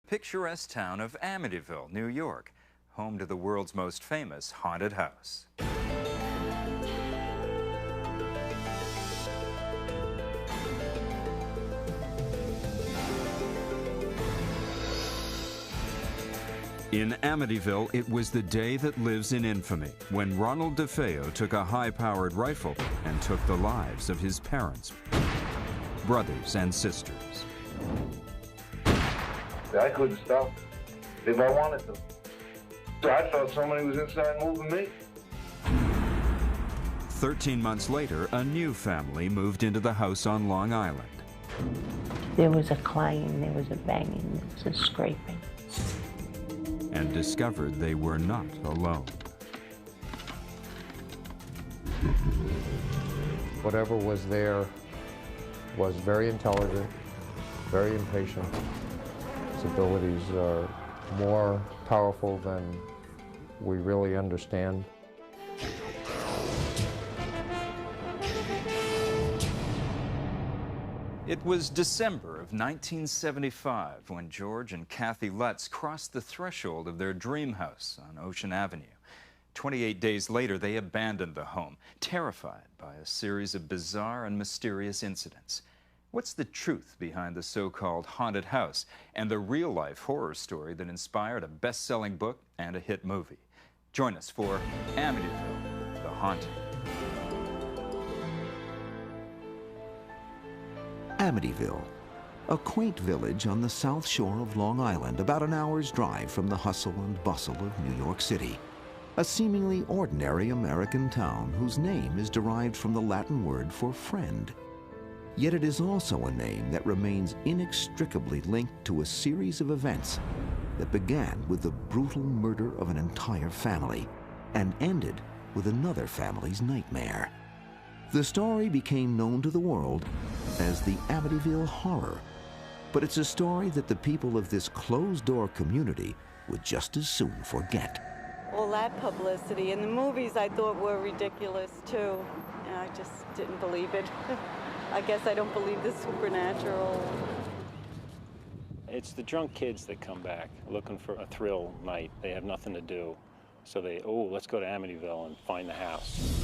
picturesque town of Amityville, New York, home to the world's most famous haunted house. In Amityville, it was the day that lives in infamy when Ronald DeFeo took a high-powered rifle and took the lives of his parents, brothers, and sisters. I couldn't stop if I wanted to. So I thought somebody was inside moving me. 13 months later, a new family moved into the house on Long Island. There was a clanging, there was a banging, there was a scraping. And discovered they were not alone. Whatever was there was very intelligent, very impatient. Its abilities are more powerful than we really understand. It was December of 1975 when George and Kathy Lutz crossed the threshold of their dream house on Ocean Avenue. 28 days later, they abandoned the home, terrified by a series of bizarre and mysterious incidents. What's the truth behind the so-called haunted house and the real-life horror story that inspired a best-selling book and a hit movie? Join us for Amityville, The Haunting. Amityville, a quaint village on the south shore of Long Island, about an hour's drive from the hustle and bustle of New York City. A seemingly ordinary American town whose name is derived from the Latin word for friend. Yet it is also a name that remains inextricably linked to a series of events that began with the brutal murder of an entire family and ended with another family's nightmare. The story became known to the world as the Amityville Horror, but it's a story that the people of this closed-door community would just as soon forget. All that publicity and the movies I thought were ridiculous too, and I just didn't believe it. I guess I don't believe the supernatural. It's the drunk kids that come back looking for a thrill night. They have nothing to do, so let's go to Amityville and find the house.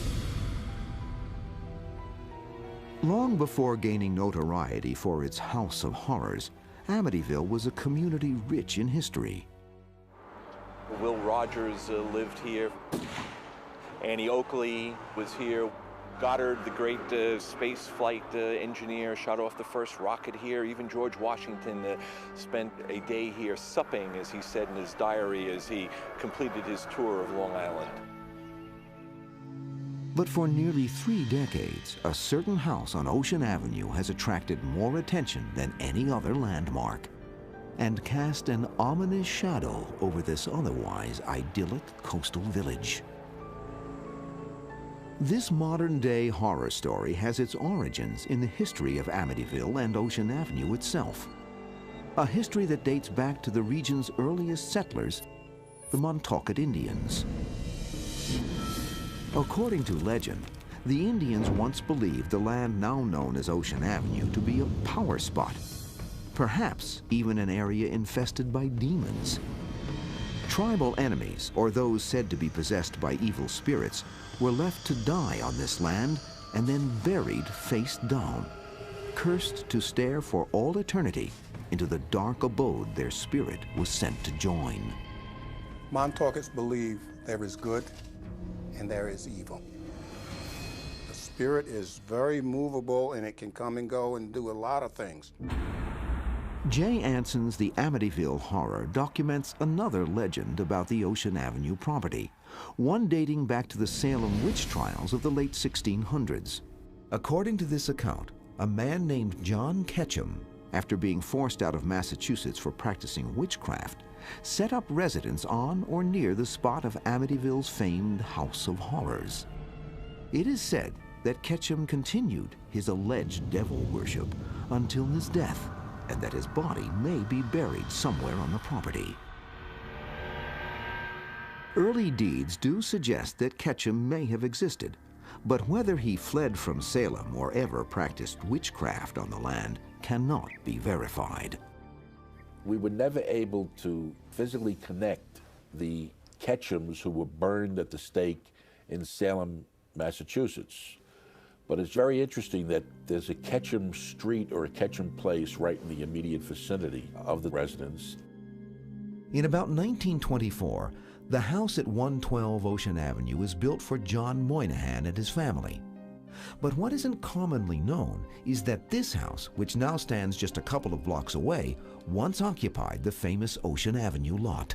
Long before gaining notoriety for its house of horrors, Amityville was a community rich in history. Will Rogers lived here. Annie Oakley was here. Goddard, the great space flight engineer, shot off the first rocket here. Even George Washington spent a day here supping, as he said in his diary, as he completed his tour of Long Island. But for nearly 3 decades, a certain house on Ocean Avenue has attracted more attention than any other landmark and cast an ominous shadow over this otherwise idyllic coastal village. This modern-day horror story has its origins in the history of Amityville and Ocean Avenue itself, a history that dates back to the region's earliest settlers, the Montaukett Indians. According to legend, the Indians once believed the land now known as Ocean Avenue to be a power spot, perhaps even an area infested by demons. Tribal enemies, or those said to be possessed by evil spirits, were left to die on this land and then buried face down, cursed to stare for all eternity into the dark abode their spirit was sent to join. Montaukets believe there is good and there is evil. The spirit is very movable and it can come and go and do a lot of things. Jay Anson's The Amityville Horror documents another legend about the Ocean Avenue property, one dating back to the Salem witch trials of the late 1600s. According to this account, a man named John Ketchum, after being forced out of Massachusetts for practicing witchcraft, set up residence on or near the spot of Amityville's famed House of Horrors. It is said that Ketchum continued his alleged devil worship until his death, and that his body may be buried somewhere on the property. Early deeds do suggest that Ketchum may have existed, but whether he fled from Salem or ever practiced witchcraft on the land cannot be verified. We were never able to physically connect the Ketchums who were burned at the stake in Salem, Massachusetts. But it's very interesting that there's a Ketchum Street or a Ketchum Place right in the immediate vicinity of the residence. In about 1924, the house at 112 Ocean Avenue was built for John Moynihan and his family. But what isn't commonly known is that this house, which now stands just a couple of blocks away, once occupied the famous Ocean Avenue lot.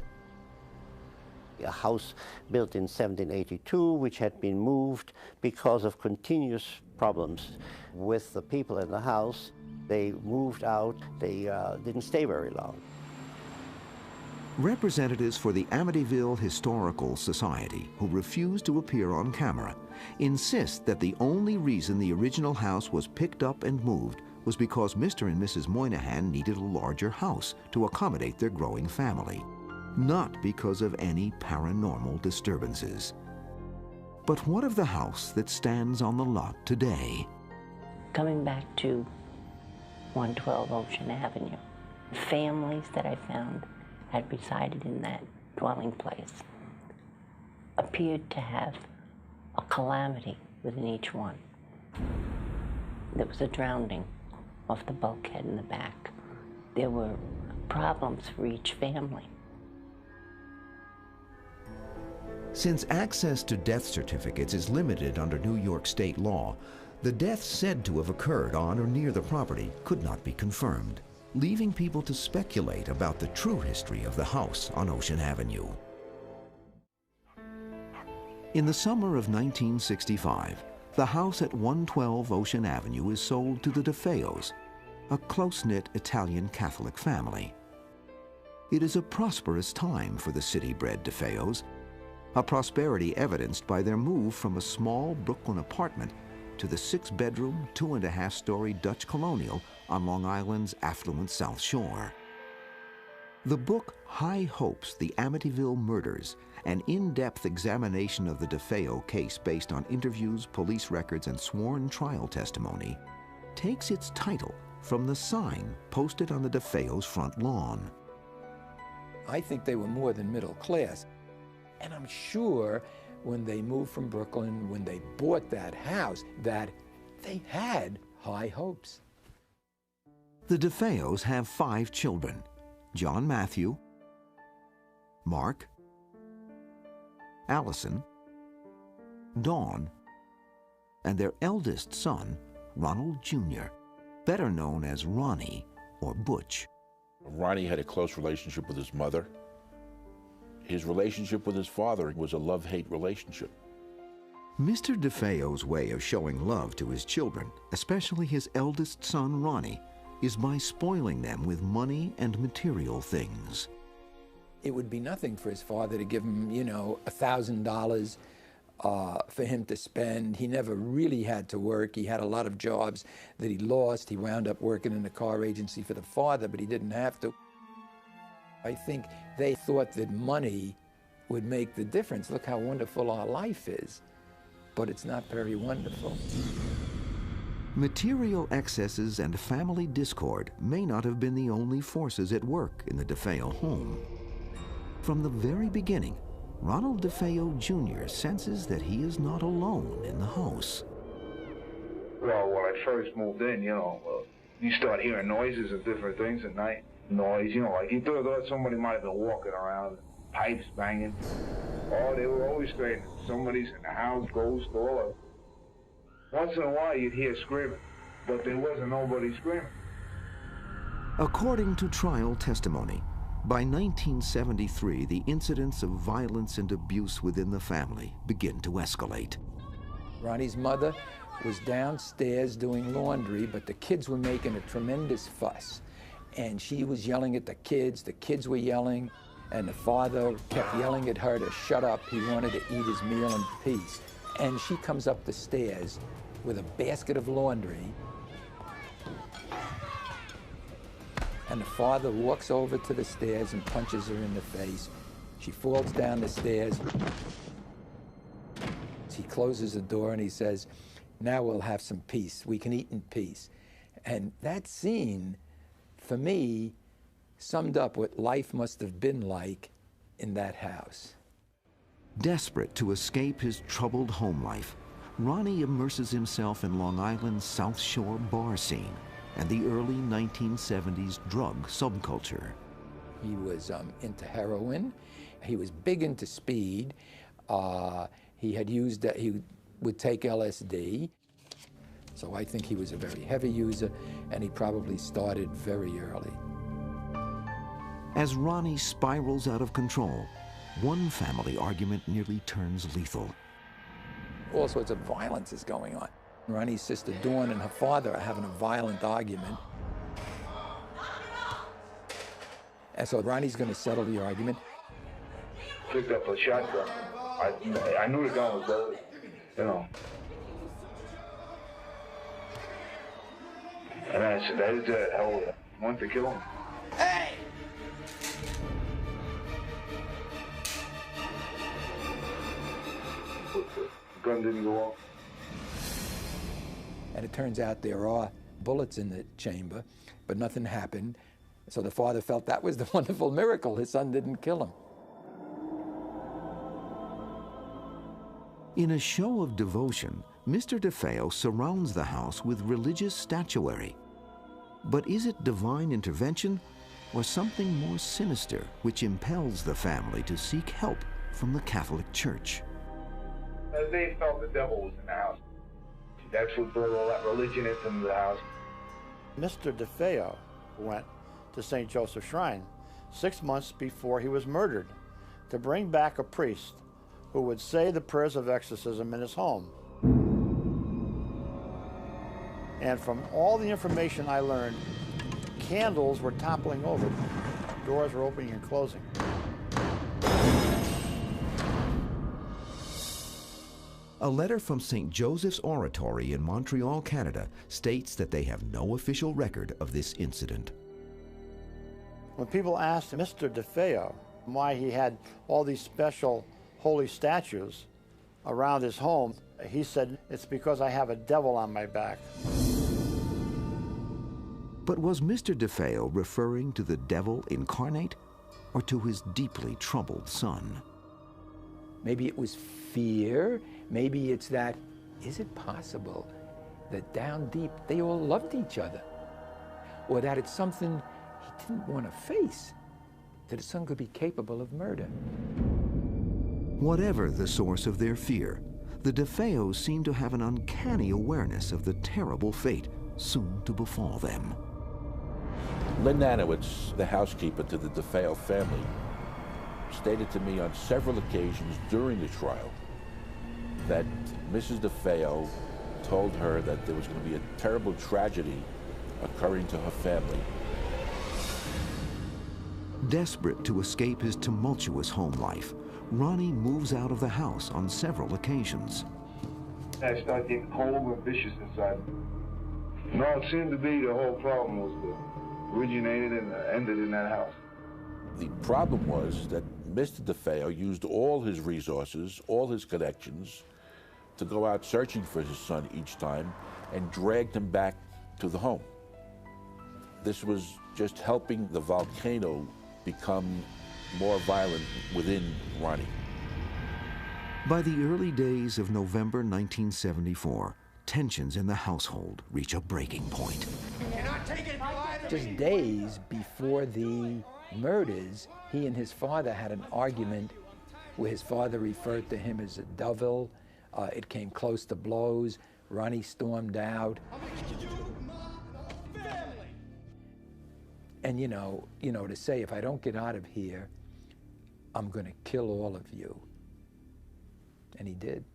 A house built in 1782, which had been moved because of continuous problems with the people in the house. They moved out. They didn't stay very long. Representatives for the Amityville Historical Society, who refuse to appear on camera, insist that the only reason the original house was picked up and moved was because Mr. and Mrs. Moynihan needed a larger house to accommodate their growing family, not because of any paranormal disturbances. But what of the house that stands on the lot today? Coming back to 112 Ocean Avenue, the families that I found had resided in that dwelling place appeared to have a calamity within each one. There was a drowning off the bulkhead in the back. There were problems for each family. Since access to death certificates is limited under New York state law, the deaths said to have occurred on or near the property could not be confirmed, leaving people to speculate about the true history of the house on Ocean Avenue. In the summer of 1965, the house at 112 Ocean Avenue is sold to the DeFeos, a close-knit Italian Catholic family. It is a prosperous time for the city-bred DeFeos, a prosperity evidenced by their move from a small Brooklyn apartment to the 6-bedroom, 2.5-story Dutch colonial on Long Island's affluent South Shore. The book High Hopes, The Amityville Murders, an in-depth examination of the DeFeo case based on interviews, police records, and sworn trial testimony, takes its title from the sign posted on the DeFeo's front lawn. I think they were more than middle class. And I'm sure when they moved from Brooklyn, when they bought that house, that they had high hopes. The DeFeos have 5 children: John Matthew, Mark, Allison, Dawn, and their eldest son, Ronald Jr., better known as Ronnie or Butch. Ronnie had a close relationship with his mother. His relationship with his father was a love-hate relationship. Mr. DeFeo's way of showing love to his children, especially his eldest son, Ronnie, is by spoiling them with money and material things. It would be nothing for his father to give him, $1,000 for him to spend. He never really had to work. He had a lot of jobs that he lost. He wound up working in a car agency for the father, but he didn't have to. I think they thought that money would make the difference. Look how wonderful our life is. But it's not very wonderful. Material excesses and family discord may not have been the only forces at work in the DeFeo home. From the very beginning, Ronald DeFeo Jr. senses that he is not alone in the house. Well, when I first moved in, you start hearing noises of different things at night. Noise, like you thought somebody might have been walking around, pipes banging. Oh, they were always saying somebody's in the house, ghost, all that. Once in a while you'd hear screaming, but there wasn't nobody screaming. According to trial testimony, by 1973, the incidents of violence and abuse within the family begin to escalate. Ronnie's mother was downstairs doing laundry, but the kids were making a tremendous fuss. And she was yelling at the kids were yelling, and the father kept yelling at her to shut up. He wanted to eat his meal in peace. And she comes up the stairs with a basket of laundry, and the father walks over to the stairs and punches her in the face. She falls down the stairs. He closes the door and he says, "Now we'll have some peace. We can eat in peace." And that scene, for me, summed up what life must have been like in that house. Desperate to escape his troubled home life, Ronnie immerses himself in Long Island's South Shore bar scene and the early 1970s drug subculture. He was into heroin. He was big into speed. He would take LSD. So I think he was a very heavy user, and he probably started very early. As Ronnie spirals out of control, one family argument nearly turns lethal. All sorts of violence is going on. Ronnie's sister Dawn and her father are having a violent argument. And so Ronnie's going to settle the argument. Picked up a shotgun. I knew the gun was loaded, you know. And I said, that is that hell, I want to kill him. Hey! But the gun didn't go off. And it turns out there are bullets in the chamber, but nothing happened. So the father felt that was the wonderful miracle. His son didn't kill him. In a show of devotion, Mr. DeFeo surrounds the house with religious statuary. But is it divine intervention or something more sinister which impels the family to seek help from the Catholic Church? They felt the devil was in the house. That's what brought all that religion into the house. Mr. DeFeo went to St. Joseph's Shrine 6 months before he was murdered to bring back a priest who would say the prayers of exorcism in his home. And from all the information I learned, candles were toppling over, doors were opening and closing. A letter from St. Joseph's Oratory in Montreal, Canada, states that they have no official record of this incident. When people asked Mr. DeFeo why he had all these special holy statues around his home, he said, "It's because I have a devil on my back." But was Mr. DeFeo referring to the devil incarnate or to his deeply troubled son? Maybe it was fear. Maybe it's that, is it possible that down deep they all loved each other? Or that it's something he didn't want to face, that his son could be capable of murder. Whatever the source of their fear, the DeFeos seem to have an uncanny awareness of the terrible fate soon to befall them. Lynn Nanowitz, the housekeeper to the DeFeo family, stated to me on several occasions during the trial that Mrs. DeFeo told her that there was going to be a terrible tragedy occurring to her family. Desperate to escape his tumultuous home life, Ronnie moves out of the house on several occasions. I started getting cold and vicious inside. No, it seemed to be the whole problem was originated and ended in that house. The problem was that Mr. DeFeo used all his resources, all his connections, to go out searching for his son each time and dragged him back to the home. This was just helping the volcano become more violent within Ronnie. By the early days of November 1974, tensions in the household reach a breaking point. Just days before the murders, he and his father had an argument where his father referred to him as a devil. It came close to blows. Ronnie stormed out. And you know, to say, if I don't get out of here, I'm going to kill all of you. And he did.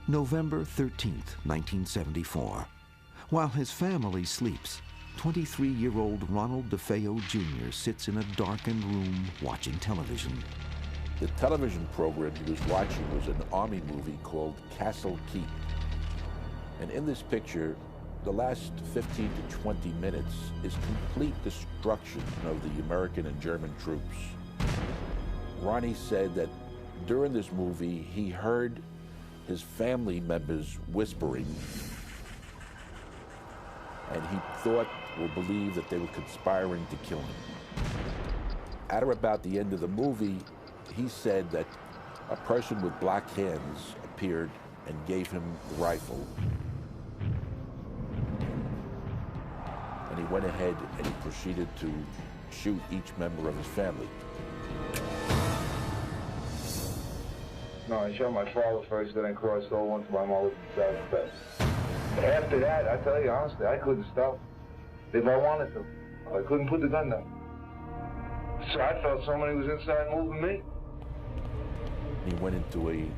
November 13th, 1974. While his family sleeps, 23-year-old Ronald DeFeo Jr. sits in a darkened room watching television. The television program he was watching was an army movie called Castle Keep. And in this picture, the last 15 to 20 minutes is complete destruction of the American and German troops. Ronnie said that during this movie, he heard his family members whispering, and he thought will believe that they were conspiring to kill him. At or about the end of the movie, he said that a person with black hands appeared and gave him the rifle. And he went ahead and he proceeded to shoot each member of his family. No, I shot my father first, then I crossed over into my mother's bed. After that, I tell you honestly, I couldn't stop if I wanted to. I couldn't put the gun down. So I felt somebody was inside moving me. He went into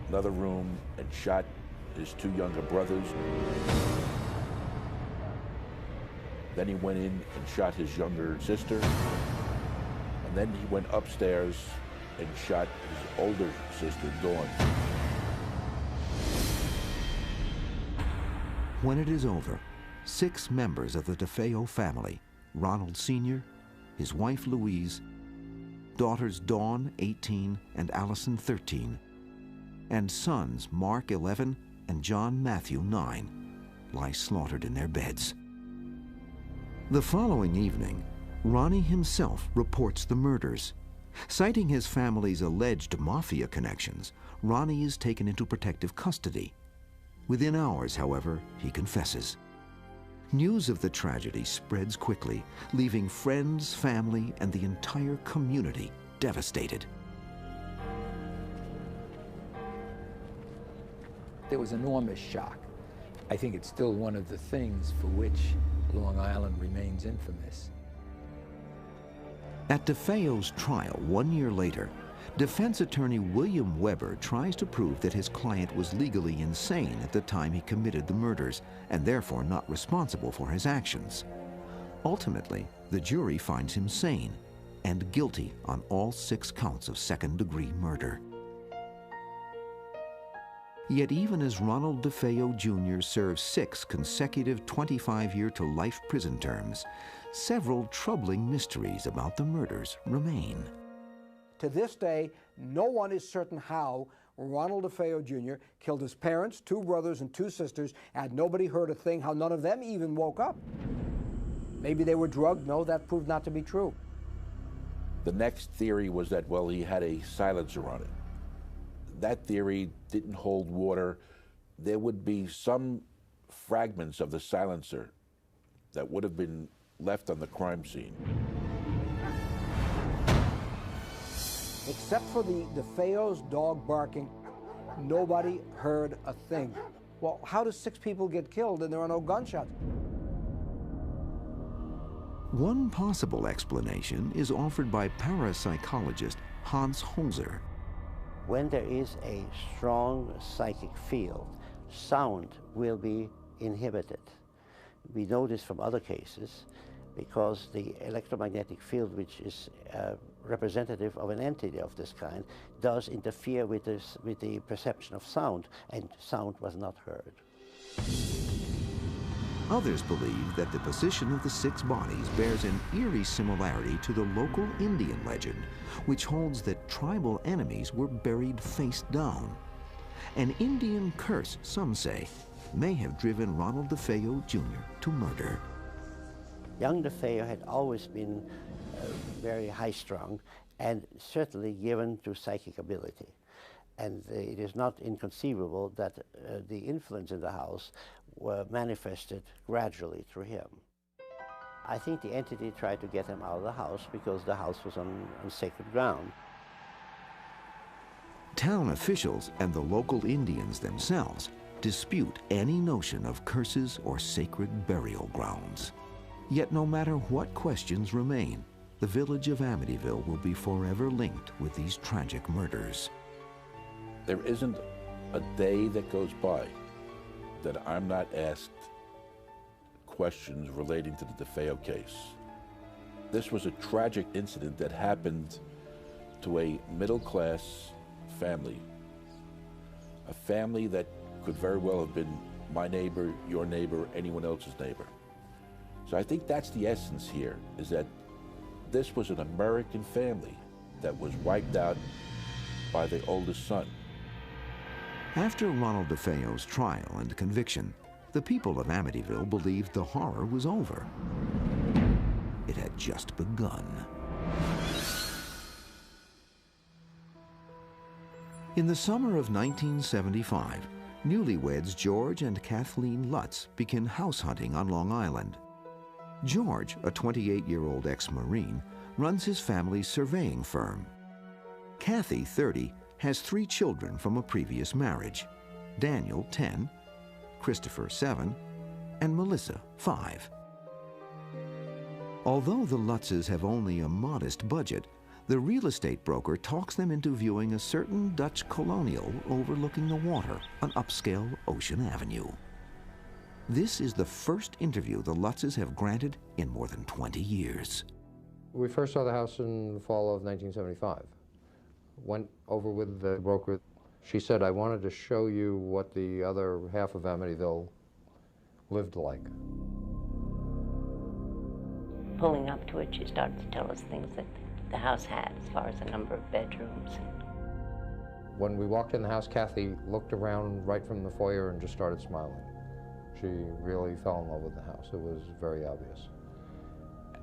another room and shot his two younger brothers. Then he went in and shot his younger sister. And then he went upstairs and shot his older sister, Dawn. When it is over, 6 members of the DeFeo family, Ronald Sr., his wife Louise, daughters Dawn, 18, and Allison, 13, and sons Mark, 11, and John Matthew, 9, lie slaughtered in their beds. The following evening, Ronnie himself reports the murders. Citing his family's alleged mafia connections, Ronnie is taken into protective custody. Within hours, however, he confesses. News of the tragedy spreads quickly, leaving friends, family, and the entire community devastated. There was enormous shock. I think it's still one of the things for which Long Island remains infamous. At DeFeo's trial 1 year later, defense attorney William Weber tries to prove that his client was legally insane at the time he committed the murders and therefore not responsible for his actions. Ultimately, the jury finds him sane and guilty on all 6 counts of second-degree murder. Yet even as Ronald DeFeo Jr. serves 6 consecutive 25-year-to-life prison terms, several troubling mysteries about the murders remain. To this day, no one is certain how Ronald DeFeo Jr. killed his parents, 2 brothers, and 2 sisters, and nobody heard a thing, how none of them even woke up. Maybe they were drugged. No, that proved not to be true. The next theory was that, well, he had a silencer on it. That theory didn't hold water. There would be some fragments of the silencer that would have been left on the crime scene. Except for the DeFeo's dog barking, nobody heard a thing. Well, how do 6 people get killed and there are no gunshots? One possible explanation is offered by parapsychologist Hans Holzer. When there is a strong psychic field, sound will be inhibited. We know this from other cases because the electromagnetic field, which is representative of an entity of this kind, does interfere with the perception of sound, and sound was not heard. Others believe that the position of the 6 bodies bears an eerie similarity to the local Indian legend, which holds that tribal enemies were buried face down. An Indian curse, some say, may have driven Ronald DeFeo Jr. to murder. Young DeFeo had always been very high-strung and certainly given to psychic ability. And it is not inconceivable that the influence in the house were manifested gradually through him. I think the entity tried to get him out of the house because the house was on sacred ground. Town officials and the local Indians themselves dispute any notion of curses or sacred burial grounds. Yet no matter what questions remain, the village of Amityville will be forever linked with these tragic murders. There isn't a day that goes by that I'm not asked questions relating to the DeFeo case. This was a tragic incident that happened to a middle-class family, a family that could very well have been my neighbor, your neighbor, anyone else's neighbor. So I think that's the essence here, is that this was an American family that was wiped out by the oldest son. After Ronald DeFeo's trial and conviction, the people of Amityville believed the horror was over. it had just begun. In the summer of 1975, newlyweds George and Kathleen Lutz begin house hunting on Long Island. George, a 28-year-old ex-Marine, runs his family's surveying firm. Kathy, 30, has 3 children from a previous marriage: Daniel, 10, Christopher, 7, and Melissa, 5. Although the Lutzes have only a modest budget, the real estate broker talks them into viewing a certain Dutch colonial overlooking the water on upscale Ocean Avenue. This is the first interview the Lutzes have granted in more than 20 years. We first saw the house in the fall of 1975. Went over with the broker. She said, I wanted to show you what the other half of Amityville lived like. Pulling up to it, she started to tell us things that the house had as far as the number of bedrooms. When we walked in the house, Kathy looked around right from the foyer and just started smiling. She really fell in love with the house. It was very obvious.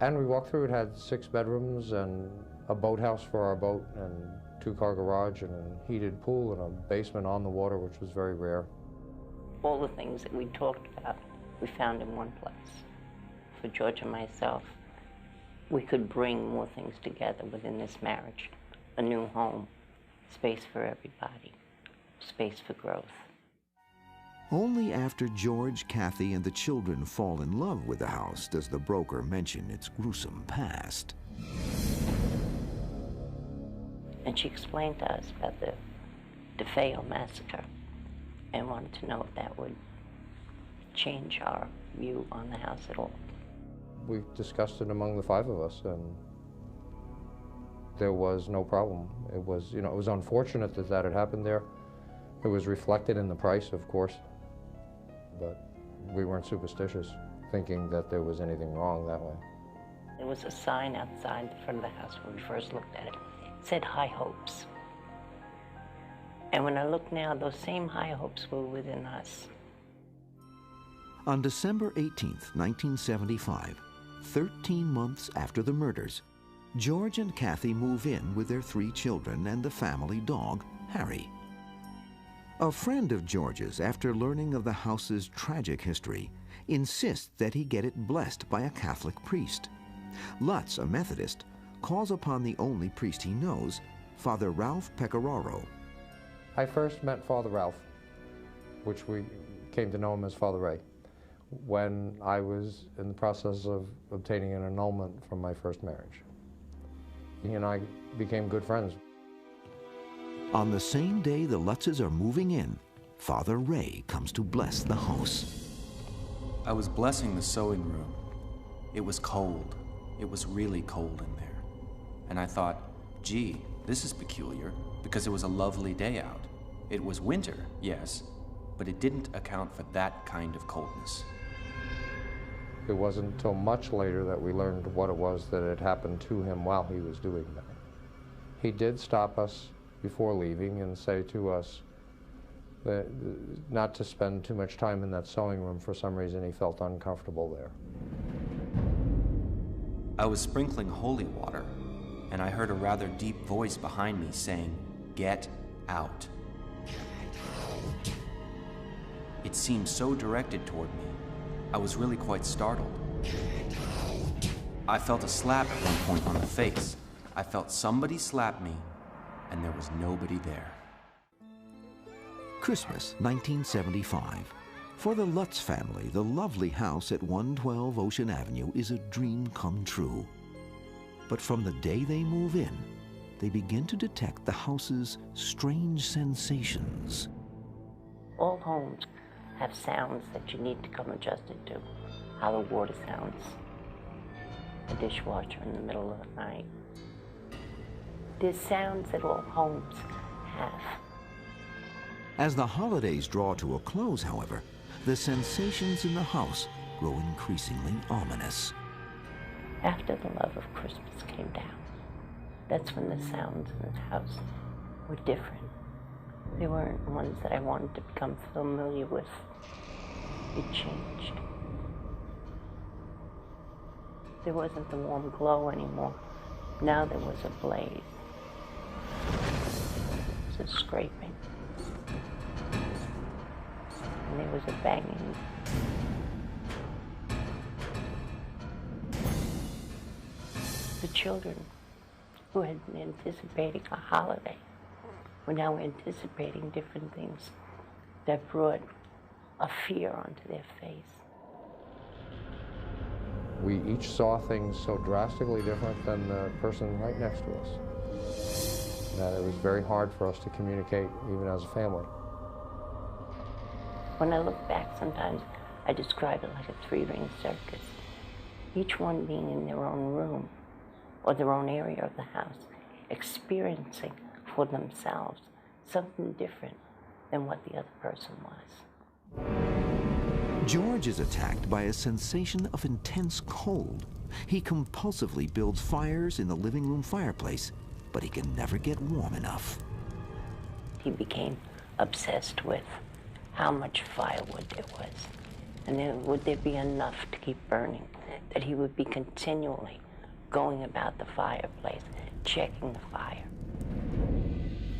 And we walked through, it had 6 bedrooms and a boathouse for our boat and 2-car garage and a heated pool and a basement on the water, which was very rare. All the things that we talked about, we found in one place. For George and myself, we could bring more things together within this marriage. A new home, space for everybody, space for growth. Only after George, Kathy, and the children fall in love with the house does the broker mention its gruesome past. And she explained to us about the DeFeo massacre and wanted to know if that would change our view on the house at all. We discussed it among the 5 of us, and there was no problem. It was, it was unfortunate that that had happened there. It was reflected in the price, of course, but we weren't superstitious, thinking that there was anything wrong that way. There was a sign outside the front of the house when we first looked at it. It said High Hopes. And when I look now, those same high hopes were within us. On December 18th, 1975, 13 months after the murders, George and Kathy move in with their 3 children and the family dog, Harry. A friend of George's, after learning of the house's tragic history, insists that he get it blessed by a Catholic priest. Lutz, a Methodist, calls upon the only priest he knows, Father Ralph Pecoraro. I first met Father Ralph, which we came to know him as Father Ray, when I was in the process of obtaining an annulment from my first marriage. He and I became good friends. On the same day the Lutzes are moving in, Father Ray comes to bless the house. I was blessing the sewing room. It was cold. It was really cold in there. And I thought, gee, this is peculiar, because it was a lovely day out. It was winter, yes, but it didn't account for that kind of coldness. It wasn't until much later that we learned what it was that had happened to him while he was doing that. He did stop us before leaving and say to us that not to spend too much time in that sewing room. For some reason, he felt uncomfortable there. I was sprinkling holy water, and I heard a rather deep voice behind me saying, "Get out." It seemed so directed toward me. I was really quite startled. I felt a slap at one point on the face. I felt somebody slap me, and there was nobody there. Christmas, 1975. For the Lutz family, the lovely house at 112 Ocean Avenue is a dream come true. But from the day they move in, they begin to detect the house's strange sensations. All homes have sounds that you need to come adjusted to. How the water sounds, a dishwasher in the middle of the night. There's sounds that all homes have. As the holidays draw to a close, however, the sensations in the house grow increasingly ominous. After the love of Christmas came down, that's when the sounds in the house were different. They weren't ones that I wanted to become familiar with. It changed. There wasn't the warm glow anymore. Now there was a blaze. There was a scraping. And there was a banging. The children who had been anticipating a holiday were now anticipating different things that brought a fear onto their face. We each saw things so drastically different than the person right next to us that it was very hard for us to communicate even as a family. When I look back sometimes, I describe it like a three-ring circus, each one being in their own room or their own area of the house, experiencing for themselves something different than what the other person was. George is attacked by a sensation of intense cold. He compulsively builds fires in the living room fireplace, but he can never get warm enough. He became obsessed with how much firewood there was, and then would there be enough to keep burning, that he would be continually going about the fireplace, checking the fire.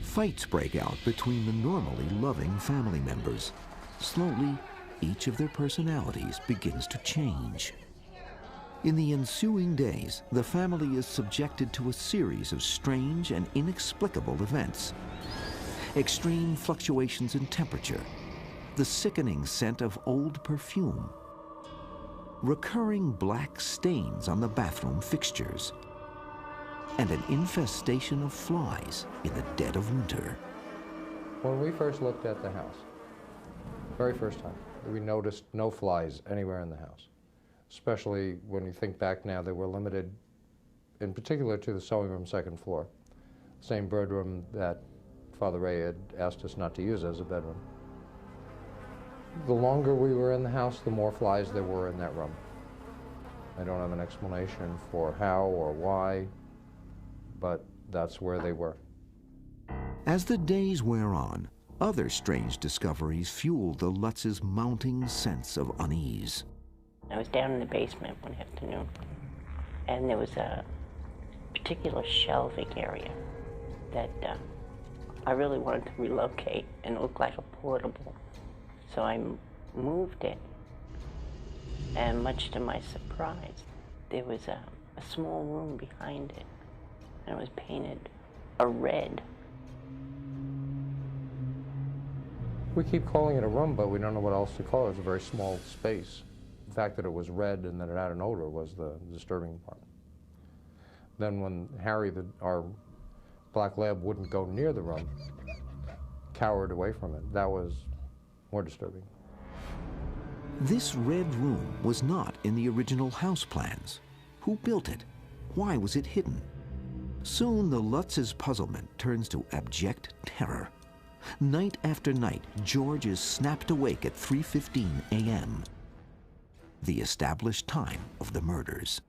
Fights break out between the normally loving family members. Slowly, each of their personalities begins to change. In the ensuing days, the family is subjected to a series of strange and inexplicable events. Extreme fluctuations in temperature, the sickening scent of old perfume, recurring black stains on the bathroom fixtures, and an infestation of flies in the dead of winter. When we first looked at the house, very first time, we noticed no flies anywhere in the house. Especially when you think back now, they were limited, in particular, to the sewing room second floor. Same bedroom that Father Ray had asked us not to use as a bedroom. The longer we were in the house, the more flies there were in that room. I don't have an explanation for how or why, but that's where they were. As the days wear on, other strange discoveries fuel the Lutz's mounting sense of unease. I was down in the basement one afternoon, and there was a particular shelving area that I really wanted to relocate, and it looked like a portable. So I moved it, and much to my surprise, there was a small room behind it, and it was painted a red. We keep calling it a room, but we don't know what else to call it. It's a very small space. The fact that it was red and that it had an odor was the disturbing part. Then when Harry, our black lab, wouldn't go near the room, cowered away from it, that was more disturbing. This red room was not in the original house plans. Who built it? Why was it hidden? Soon the Lutz's puzzlement turns to abject terror. Night after night, George is snapped awake at 3:15 a.m., the established time of the murders.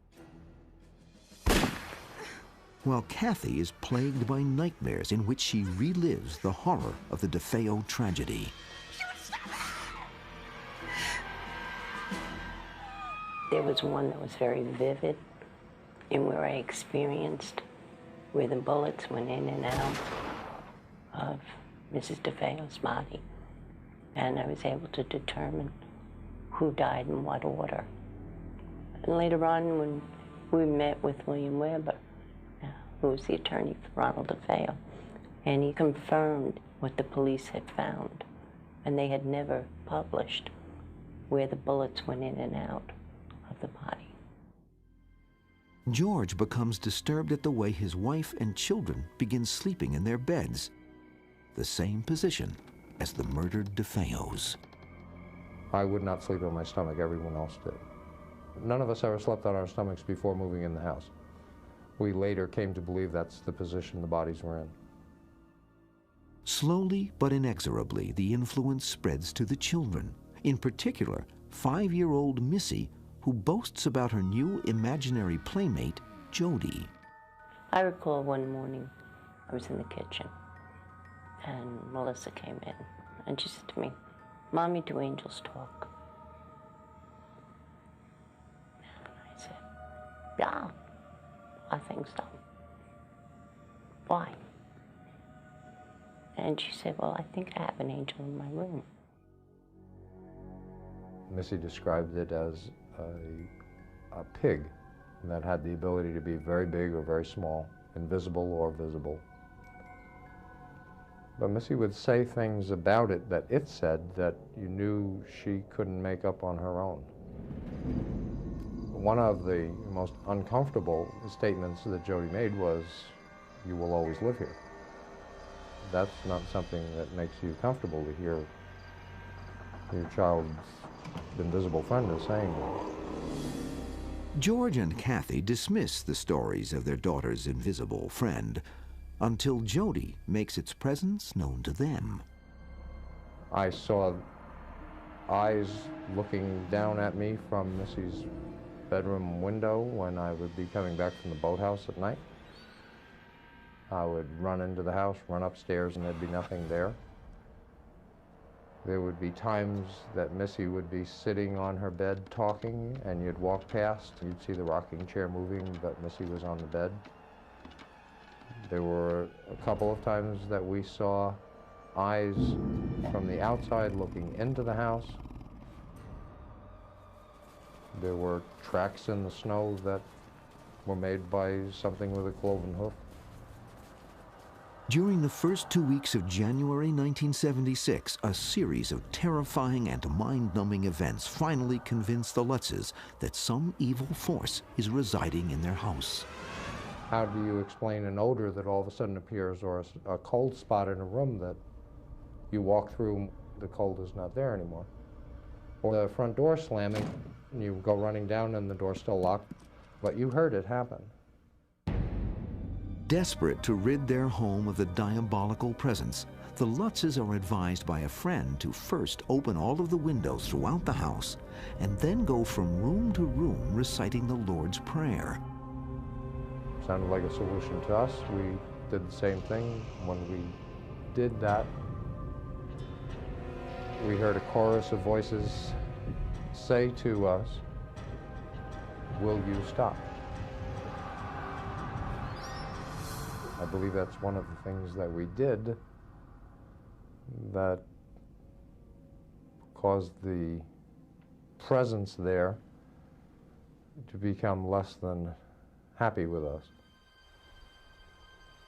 While Kathy is plagued by nightmares in which she relives the horror of the DeFeo tragedy. There was one that was very vivid in where I experienced where the bullets went in and out of Mrs. DeFeo's body, and I was able to determine who died in what order. And later on, when we met with William Weber, who was the attorney for Ronald DeFeo, and he confirmed what the police had found, and they had never published where the bullets went in and out of the body. George becomes disturbed at the way his wife and children begin sleeping in their beds, the same position as the murdered DeFeos. I would not sleep on my stomach, everyone else did. None of us ever slept on our stomachs before moving in the house. We later came to believe that's the position the bodies were in. Slowly but inexorably, the influence spreads to the children, in particular, 5-year-old Missy, who boasts about her new imaginary playmate, Jody. I recall one morning I was in the kitchen, and Melissa came in, and she said to me, "Mommy, do angels talk?" And I said, Yeah, I think so. Why? And she said, well, I think I have an angel in my room. Missy described it as a pig that had the ability to be very big or very small, invisible or visible. But Missy would say things about it that it said that you knew she couldn't make up on her own. One of the most uncomfortable statements that Jody made was, "You will always live here." That's not something that makes you comfortable to hear your child's invisible friend is saying that. George and Kathy dismiss the stories of their daughter's invisible friend until Jody makes its presence known to them. I saw eyes looking down at me from Missy's bedroom window when I would be coming back from the boathouse at night. I would run into the house, run upstairs, and there'd be nothing there. There would be times that Missy would be sitting on her bed talking, and you'd walk past, you'd see the rocking chair moving, but Missy was on the bed. There were a couple of times that we saw eyes from the outside looking into the house. There were tracks in the snow that were made by something with a cloven hoof. During the first 2 weeks of January 1976, a series of terrifying and mind-numbing events finally convinced the Lutzes that some evil force is residing in their house. How do you explain an odor that all of a sudden appears, or a cold spot in a room that you walk through, the cold is not there anymore? Or the front door slamming, and you go running down and the door's still locked, but you heard it happen. Desperate to rid their home of the diabolical presence, the Lutzes are advised by a friend to first open all of the windows throughout the house and then go from room to room reciting the Lord's Prayer. Sounded like a solution to us. We did the same thing. When we did that, we heard a chorus of voices say to us, "Will you stop?" I believe that's one of the things that we did that caused the presence there to become less than happy with us.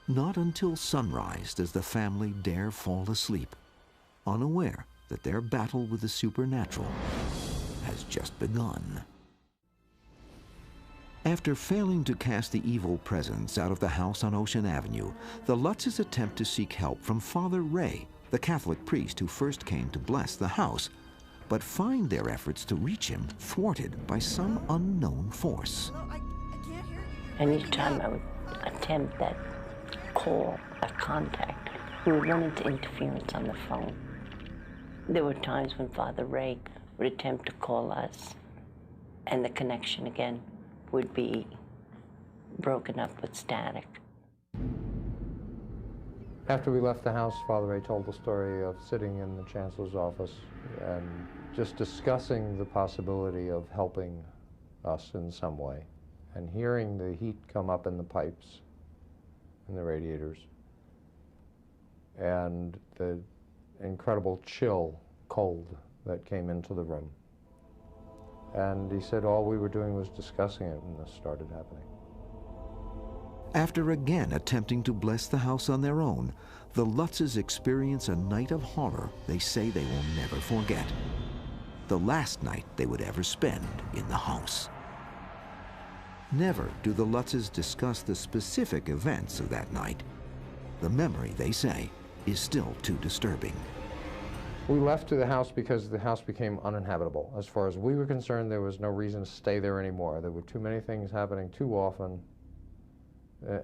Not until sunrise does the family dare fall asleep, unaware that their battle with the supernatural has just begun. After failing to cast the evil presence out of the house on Ocean Avenue, the Lutzes attempt to seek help from Father Ray, the Catholic priest who first came to bless the house, but find their efforts to reach him thwarted by some unknown force. And each time I would attempt that call, that contact, we would run into interference on the phone. There were times when Father Ray would attempt to call us, and the connection again would be broken up with static. After we left the house, Father Ray told the story of sitting in the chancellor's office and just discussing the possibility of helping us in some way, and hearing the heat come up in the pipes and the radiators, and the incredible chill, cold that came into the room. And he said all we were doing was discussing it when this started happening. After again attempting to bless the house on their own, the Lutzes experience a night of horror they say they will never forget. The last night they would ever spend in the house. Never do the Lutzes discuss the specific events of that night. The memory, they say, is still too disturbing. We left to the house because the house became uninhabitable. As far as we were concerned, there was no reason to stay there anymore. There were too many things happening too often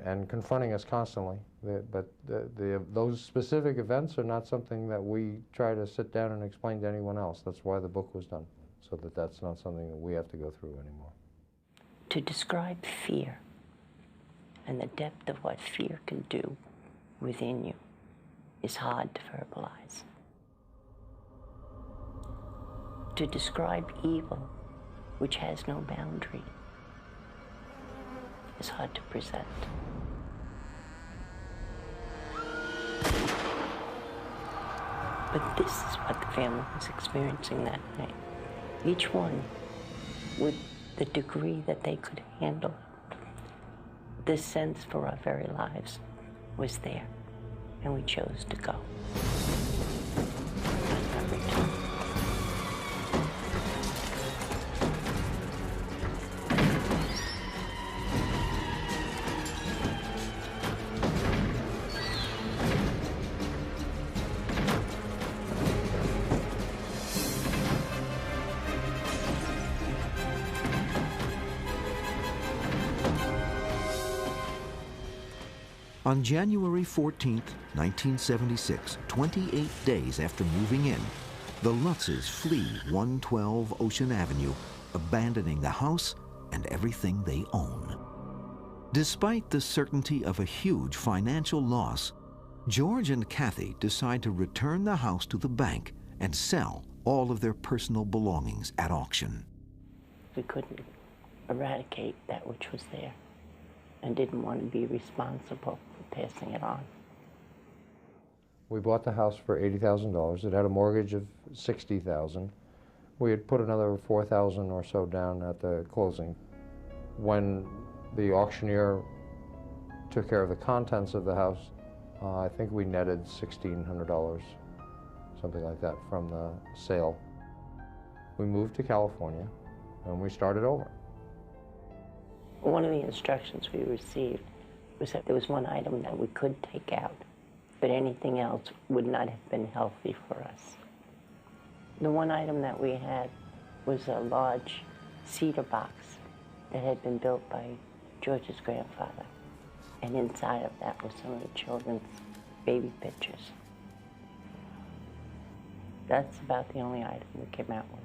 and confronting us constantly. Those specific events are not something that we try to sit down and explain to anyone else. That's why the book was done, so that that's not something that we have to go through anymore. To describe fear and the depth of what fear can do within you is hard to verbalize. To describe evil, which has no boundary, is hard to present. But this is what the family was experiencing that night. Each one with the degree that they could handle it. This sense for our very lives was there, and we chose to go. And not return. On January 14, 1976, 28 days after moving in, the Lutzes flee 112 Ocean Avenue, abandoning the house and everything they own. Despite the certainty of a huge financial loss, George and Kathy decide to return the house to the bank and sell all of their personal belongings at auction. We couldn't eradicate that which was there and didn't want to be responsible for passing it on. We bought the house for $80,000. It had a mortgage of $60,000. We had put another $4,000 or so down at the closing. When the auctioneer took care of the contents of the house, I think we netted $1,600, something like that, from the sale. We moved to California and we started over. One of the instructions we received was that there was one item that we could take out, but anything else would not have been healthy for us. The one item that we had was a large cedar box that had been built by George's grandfather, and inside of that was some of the children's baby pictures. That's about the only item we came out with.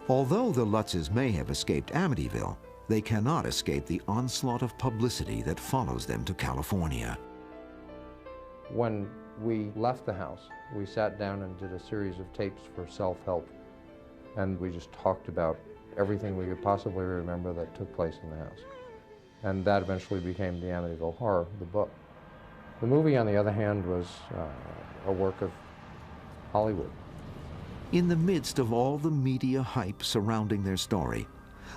Although the Lutzes may have escaped Amityville, they cannot escape the onslaught of publicity that follows them to California. When we left the house, we sat down and did a series of tapes for self-help, and we just talked about everything we could possibly remember that took place in the house. And that eventually became the Amityville Horror, the book. The movie, on the other hand, was a work of Hollywood. In the midst of all the media hype surrounding their story,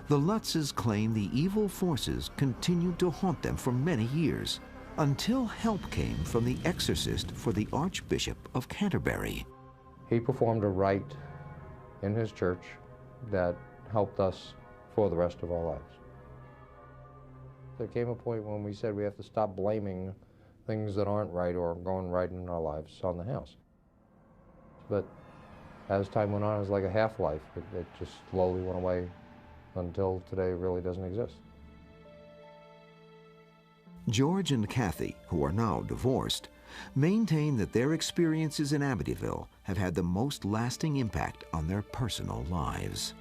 the Lutzes claim the evil forces continued to haunt them for many years, until help came from the exorcist for the Archbishop of Canterbury. He performed a rite in his church that helped us for the rest of our lives. There came a point when we said we have to stop blaming things that aren't right or going right in our lives on the house. But as time went on, it was like a half-life. It just slowly went away until today it really doesn't exist. George and Kathy, who are now divorced, maintain that their experiences in Amityville have had the most lasting impact on their personal lives.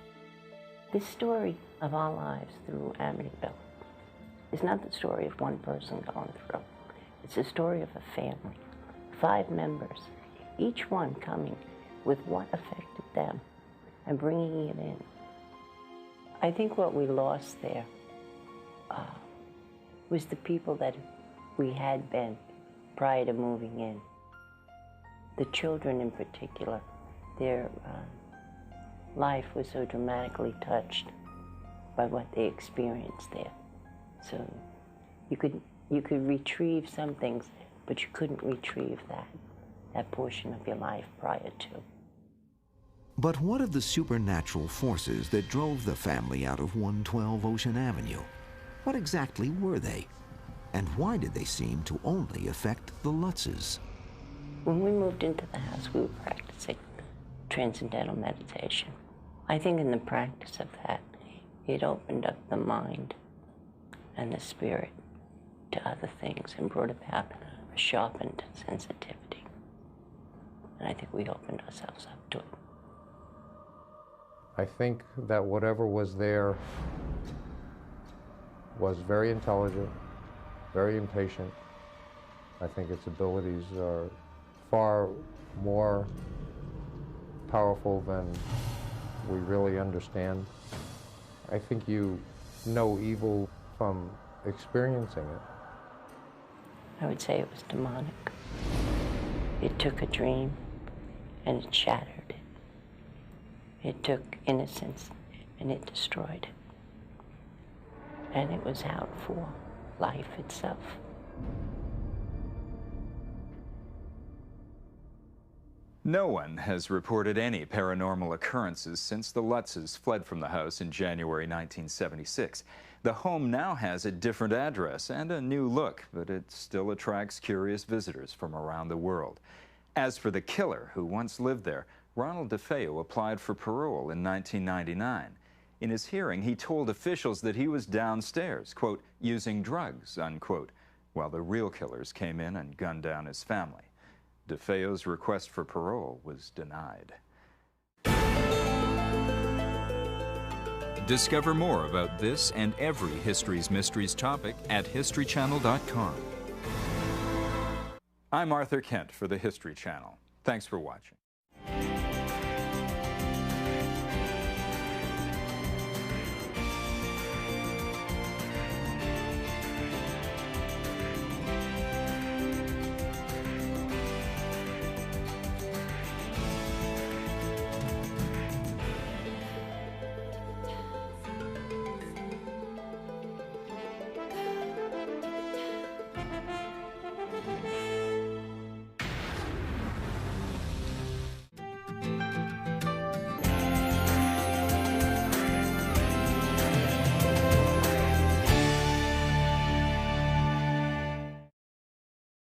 This story of our lives through Amityville is not the story of one person going through. It's the story of a family, 5 members, each one coming with what affected them and bringing it in. I think what we lost there was the people that we had been prior to moving in. The children in particular, their life was so dramatically touched by what they experienced there. So you could retrieve some things, but you couldn't retrieve that portion of your life prior to. But what of the supernatural forces that drove the family out of 112 Ocean Avenue? What exactly were they? And why did they seem to only affect the Lutzes? When we moved into the house, we were practicing transcendental meditation. I think in the practice of that, it opened up the mind and the spirit to other things and brought about a sharpened sensitivity. And I think we opened ourselves up to it. I think that whatever was there was very intelligent, very impatient. I think its abilities are far more powerful than we really understand. I think you know evil from experiencing it. I would say it was demonic. It took a dream and it shattered it. It took innocence and it destroyed it. And it was out for life itself. No one has reported any paranormal occurrences since the Lutzes fled from the house in January 1976. The home now has a different address and a new look, but it still attracts curious visitors from around the world. As for the killer who once lived there, Ronald DeFeo applied for parole in 1999. In his hearing, he told officials that he was downstairs, quote, using drugs, unquote, while the real killers came in and gunned down his family. DeFeo's request for parole was denied. Discover more about this and every History's Mysteries topic at historychannel.com. I'm Arthur Kent for the History Channel. Thanks for watching.